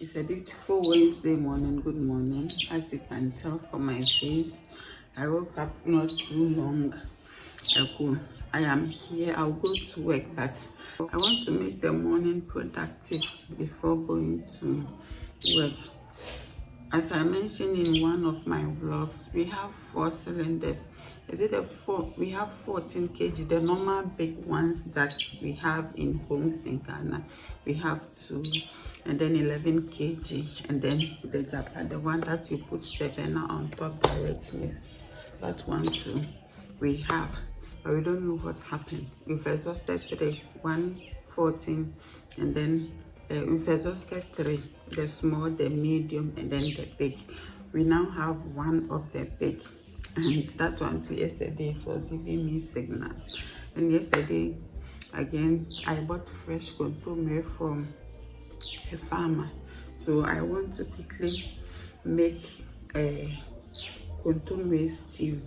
It's a beautiful Wednesday morning. Good morning. As you can tell from my face, I woke up not too long ago. I am here. I'll go to work, but I want to make the morning productive before going to work. As I mentioned in one of my vlogs, we have 4 cylinders. We have 14 kg, the normal big ones that we have in homes in Ghana. We have 2, and then 11 kg, and then the Japan, the one that you put the burner on top directly. That one too we have, but we don't know what happened. We've exhausted 3, 1, 14, and then we've exhausted 3, the small, the medium, and then the big. We now have 1 of the big, and that one too, yesterday it was giving me signals. And yesterday again I bought fresh contomere from a farmer, so I want to quickly make a contomere stew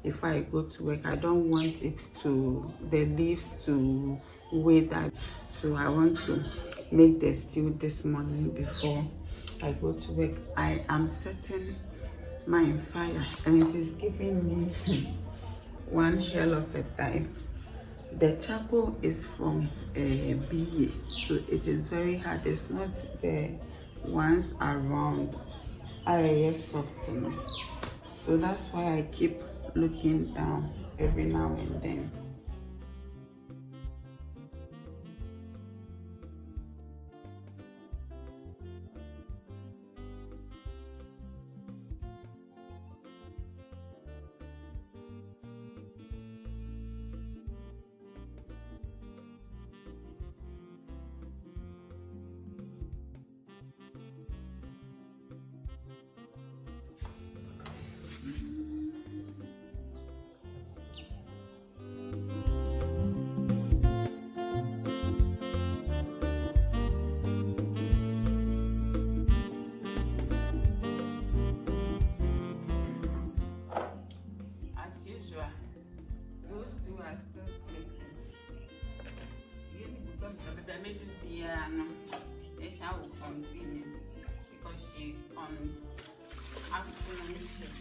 before I go to work. I don't want the leaves to wither, so I want to make the stew this morning before I go to work. I am setting my fire, and it is giving me one hell of a time. The charcoal is from BA, so it is very hard. It's not the ones around IAS softener. So that's why I keep looking down every now and then. Those 2 are still sleeping. Maybe HR will continue because she's on afternoon shift.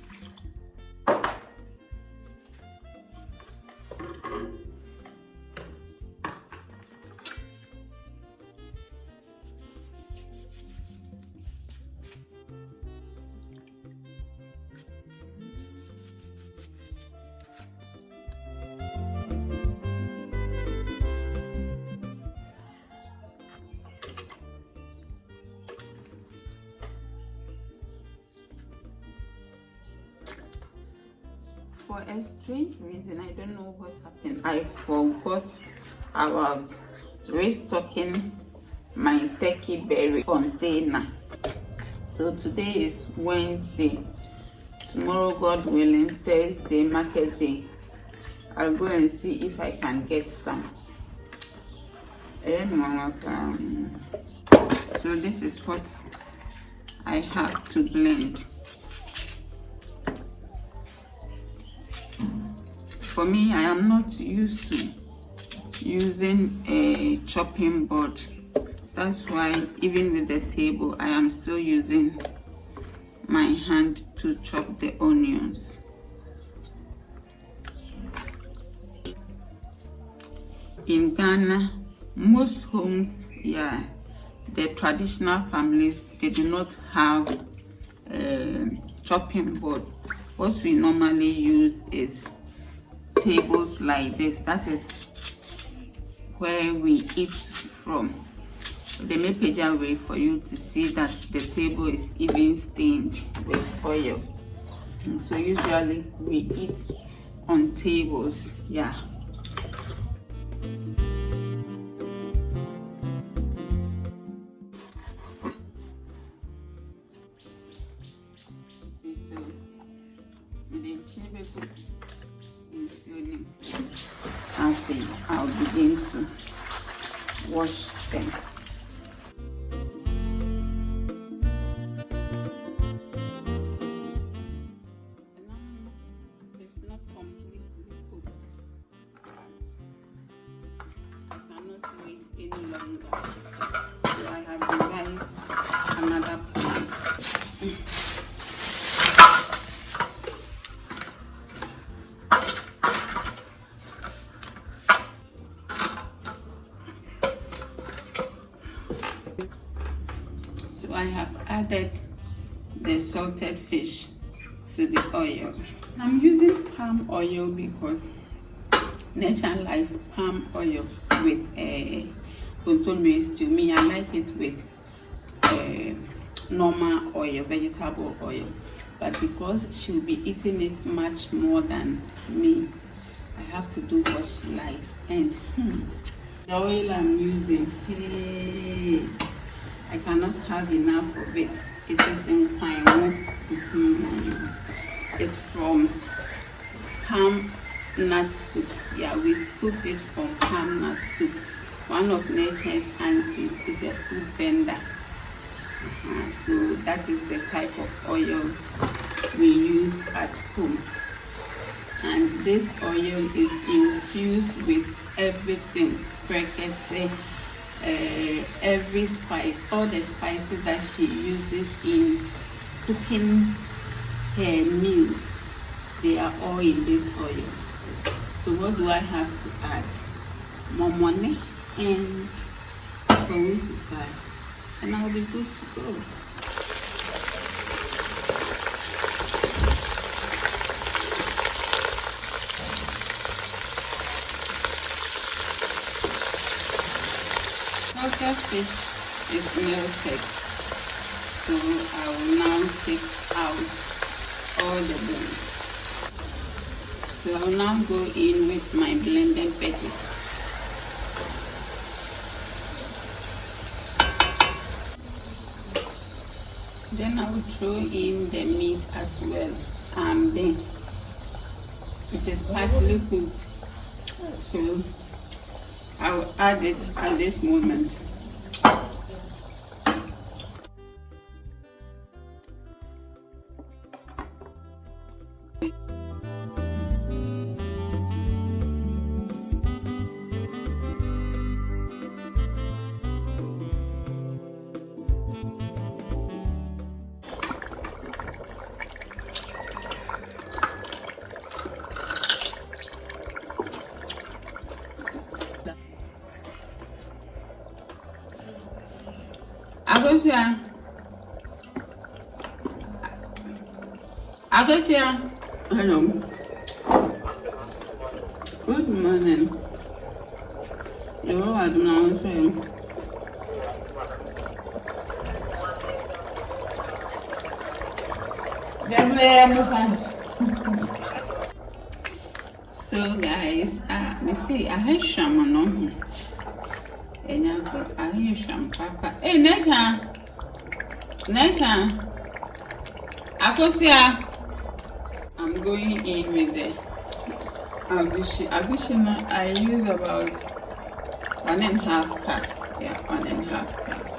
For a strange reason, I don't know what happened, I forgot about restocking my turkey berry container. So today is Wednesday. Tomorrow, God willing, Thursday, market day, I'll go and see if I can get some. So this is what I have to blend. For me, I am not used to using a chopping board. That's why even with the table, I am still using my hand to chop the onions. In Ghana, most homes, the traditional families, they do not have a chopping board. What we normally use is tables like this. That is where we eat from. They may page away for you to see that the table is even stained with oil. So usually we eat on tables. I'll begin to wash them. It's not completely cooked, but I cannot wait any longer. So I have realized another pan. So I have added the salted fish to the oil. I'm using palm oil because nature likes palm oil with contours. To me, I like it with normal oil, vegetable oil. But because she'll be eating it much more than me, I have to do what she likes. And the oil I'm using, hey, I cannot have enough of it. It is in pine. It's from palm nut soup. Yeah, we scooped it from palm nut soup. One of nature's aunties is a food vendor. So that is the type of oil we use at home. And this oil is infused with everything. Breakfast, every spice, all the spices that she uses in cooking her meals, they are all in this oil. So what do I have to add? More money and Egusi, and I'll be good to go. Salted fish is melted, so I will now take out all the bones. So I will now go in with my blended veggies. Then I will throw in the meat as well. Then it is partly cooked, so I will add it at this moment. Agosia, hello. Good morning. You are now saying. So guys, me see I have sham no. I have sham papa. Hey, Neta. Agosia. I'm going in with the Egusi. Egusi I use about 1.5 cups. Yeah, 1.5 cups.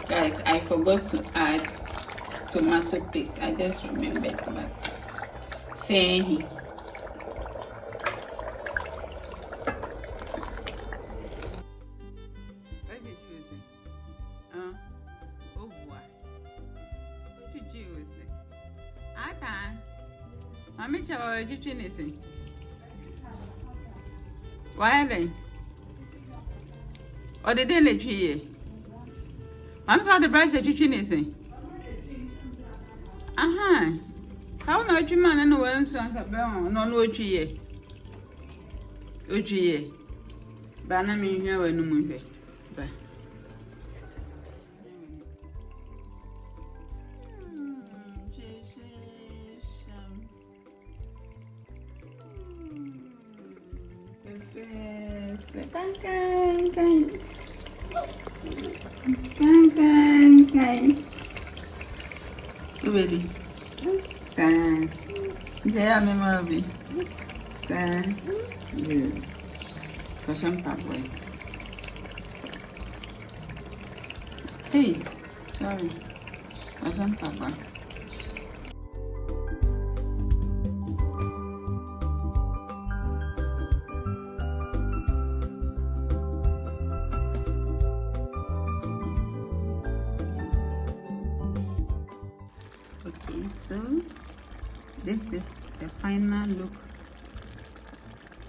Guys, I forgot to add tomato paste. I just remembered, but fairly. Mami chawa juju nisi. Why then? Or the day le tree. Mami saw the brush juju nisi. Aha. How no you man and no one so no tree. Uchi. Bana mi here when no move. Ready? San. There, me movie. San. Good. Caution pathway. Hey, sorry. Caution pathway. So this is the final look.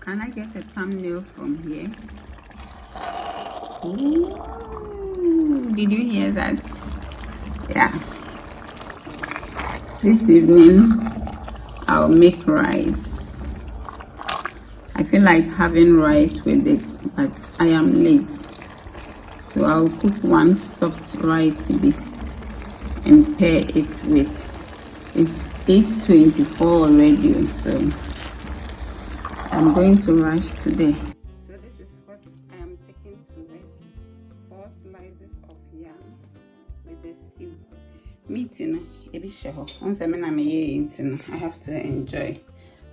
Can I get a thumbnail from here? Ooh, did you hear that? Yeah. This evening I'll make rice. I feel like having rice with it, but I am late, so I'll cook one soft rice and pair it with. It's 8:24 already, so I'm going to rush today. So this is what I am taking to it. 4 slices of yam with the stew. Meat, I have to enjoy.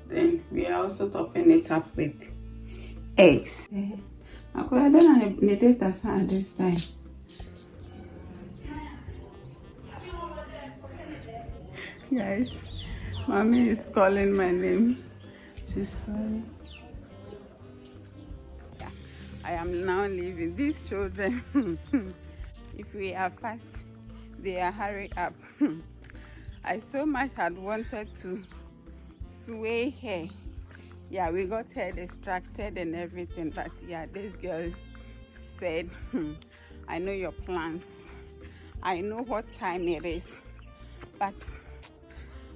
Then we are also topping it up with eggs. I don't need data this time. Guys, mommy is calling my name. She's calling. Yeah, I am now leaving. These children, if we are fast, they are hurry up. I so much had wanted to sway her. Yeah, we got her distracted and everything, but yeah, this girl said, I know your plans. I know what time it is, but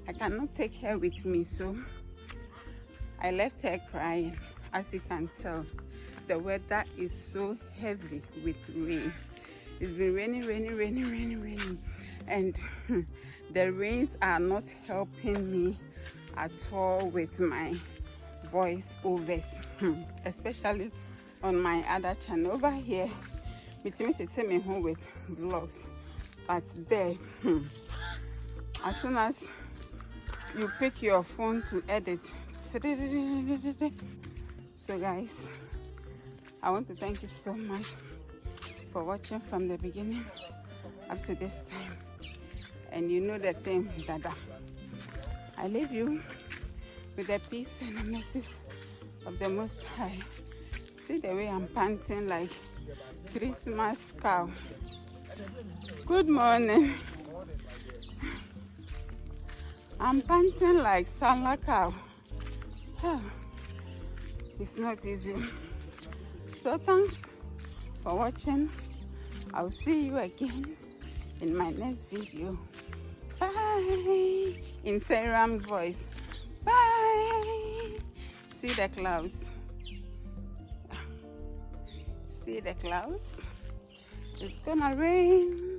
I cannot take her with me, so I left her crying. As you can tell, the weather is so heavy with rain. It's been raining, and the rains are not helping me at all with my voice overs, especially on my other channel. Over here, me take me home with vlogs, but there, as soon as you pick your phone to edit. So guys, I want to thank you so much for watching from the beginning up to this time. And you know the thing, Dada. I leave you with the peace and the mercy of the Most High. See the way I'm panting like Christmas cow. Good morning. I'm panting like Sala cow. Oh, it's not easy. So thanks for watching. I'll see you again in my next video. Bye. In Seram's voice. Bye. See the clouds. See the clouds. It's gonna rain.